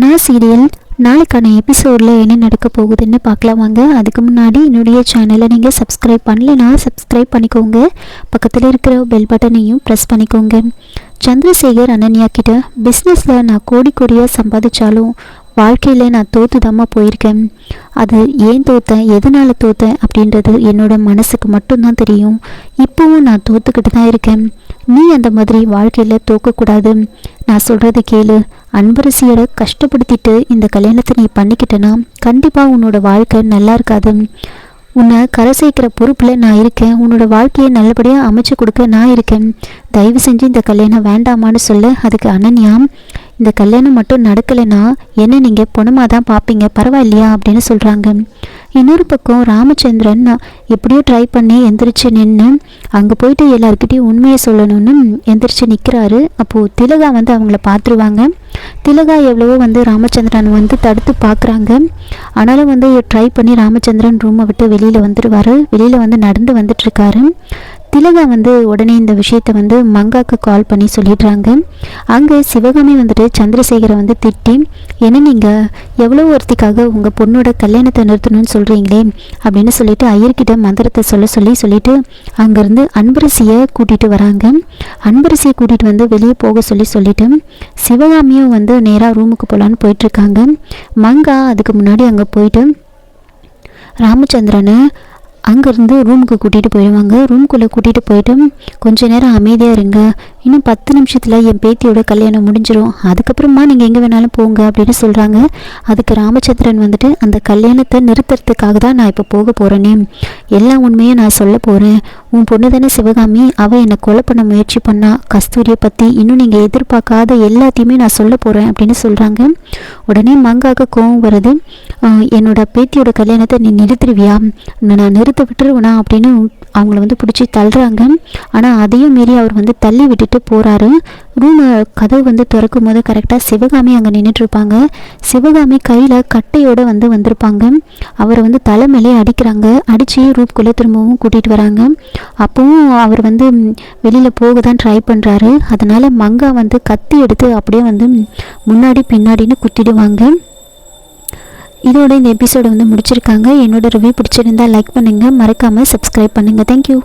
கனா serial நாளைக்கான எபிசோடில் என்ன நடக்க போகுதுன்னு பார்க்கலாம் வாங்க. அதுக்கு முன்னாடி என்னுடைய சேனலை நீங்கள் சப்ஸ்கிரைப் பண்ணலைன்னா சப்ஸ்கிரைப் பண்ணிக்கோங்க. பக்கத்தில் இருக்கிற பெல் பட்டனையும் ப்ரெஸ் பண்ணிக்கோங்க. சந்திரசேகர் அனன்யா கிட்ட பிஸ்னஸில் நான் கோடியாக சம்பாதிச்சாலும் வாழ்க்கையில் நான் தோற்றுதாம்மா போயிருக்கேன். அது ஏன் தோற்றேன், எதனால் தோற்றேன் அப்படின்றது என்னோட மனசுக்கு மட்டும்தான் தெரியும். இப்போவும் நான் தோற்றுக்கிட்டு தான் இருக்கேன். நீ அந்த மாதிரி வாழ்க்கையில் தோக்கக்கூடாது. நான் சொல்கிறத கேளு. அன்பரசியோட கஷ்டப்படுத்திட்டு இந்த கல்யாணத்தை நீ பண்ணிக்கிட்டேன்னா கண்டிப்பாக உன்னோட வாழ்க்கை நல்லா இருக்காது. உன்னை கரை சேர்க்கிற பொறுப்பில் நான் இருக்கேன். உன்னோட வாழ்க்கையை நல்லபடியாக அமைச்சு கொடுக்க நான் இருக்கேன். தயவு செஞ்சு இந்த கல்யாணம் வேண்டாமான்னு சொல்ல அதுக்கு அனன்யா, இந்த கல்யாணம் மட்டும் நடக்கலைன்னா என்ன நீங்கள் பொணமாக தான் பார்ப்பீங்க, பரவாயில்லையா அப்படின்னு சொல்கிறாங்க. இன்னொரு பக்கம் ராமச்சந்திரன் எப்படியோ ட்ரை பண்ணி எந்திரிச்சு நின்று அங்கே போயிட்டு எல்லாருக்கிட்டையும் உண்மையை சொல்லணும்னு எந்திரிச்சு நிற்கிறாரு. அப்போது திலகா அவங்கள பார்த்துருவாங்க. திலகா எவ்வளவோ ராமச்சந்திரன் தடுத்து பார்க்குறாங்க. ஆனாலும் ட்ரை பண்ணி ராமச்சந்திரன் ரூமை விட்டு வெளியில் வந்துடுவார். வெளியில் நடந்து வந்துட்டுருக்காரு. திலகா உடனே இந்த விஷயத்தை மங்காக்கு கால் பண்ணி சொல்லிடுறாங்க. அங்கே சிவகாமி சந்திரசேகரை திட்டி, என்ன நீங்கள் எவ்வளோ ஒருத்திக்காக உங்கள் பொண்ணோட கல்யாணத்தை நிறுத்தணும்னு சொல்கிறீங்களே அப்படின்னு சொல்லிட்டு ஐயர்கிட்ட மந்திரத்தை சொல்லிட்டு அங்கேருந்து அன்பரசியை கூட்டிகிட்டு வராங்க. அன்பரசியை கூட்டிகிட்டு வெளியே போக சொல்லிட்டு சிவகாமியும் நேராக ரூமுக்கு போகலான்னு போயிட்டுருக்காங்க. மங்கா அதுக்கு முன்னாடி அங்கே போயிட்டு ராமச்சந்திரனை அங்கேருந்து ரூமுக்கு கூட்டிகிட்டு போயிடுவாங்க. ரூம்குள்ளே கூட்டிகிட்டு போயிட்டு கொஞ்ச நேரம் அமைதியாக இருங்க, இன்னும் 10 நிமிஷத்தில் என் பேத்தியோட கல்யாணம் முடிஞ்சிடும், அதுக்கப்புறமா நீங்கள் எங்கே வேணாலும் போங்க அப்படின்னு சொல்கிறாங்க. அதுக்கு ராமச்சந்திரன் அந்த கல்யாணத்தை நிறுத்துறதுக்காக தான் நான் இப்போ போக போகிறேனே, எல்லா உண்மையும் நான் சொல்ல போகிறேன். உன் பொண்ணு தானே சிவகாமி, அவள் என்னை கொலை பண்ண முயற்சி பண்ணா, கஸ்தூரியை பற்றி இன்னும் நீங்கள் எதிர்பார்க்காத எல்லாத்தையுமே நான் சொல்ல போகிறேன் அப்படின்னு சொல்கிறாங்க. உடனே மங்காக கோவம் வருது. என்னோட பேத்தியோட கல்யாணத்தை நீ நிறுத்திடுவியா, நான் நிறுத்த விட்டுருவேனா அப்படின்னு அவங்கள பிடிச்சி தள்ளுறாங்க. ஆனால் அதையும் மீறி அவர் தள்ளி விட்டுட்டு போகிறாரு. ரூமை கதவு திறக்கும் போது கரெக்டாக சிவகாமி அங்கே நின்றுட்டுருப்பாங்க. சிவகாமி கையில் கட்டையோடு வந்திருப்பாங்க. அவரை தலைமையிலே அடிக்கிறாங்க. அடித்து ரூம்குள்ளே திரும்பவும் கூட்டிகிட்டு வராங்க. அப்போவும் அவர் வெளியில் போக தான் ட்ரை பண்ணுறாரு. அதனால் மங்கா கத்தி எடுத்து அப்படியே முன்னாடி பின்னாடின்னு குத்திடுவாங்க. இதோட இந்த எபிசோடை முடிச்சிருக்காங்க. என்னோட ரிவ்யூ பிடிச்சிருந்தால் லைக் பண்ணுங்கள், மறக்காமல் சப்ஸ்கிரைப் பண்ணுங்கள். தேங்க்யூ.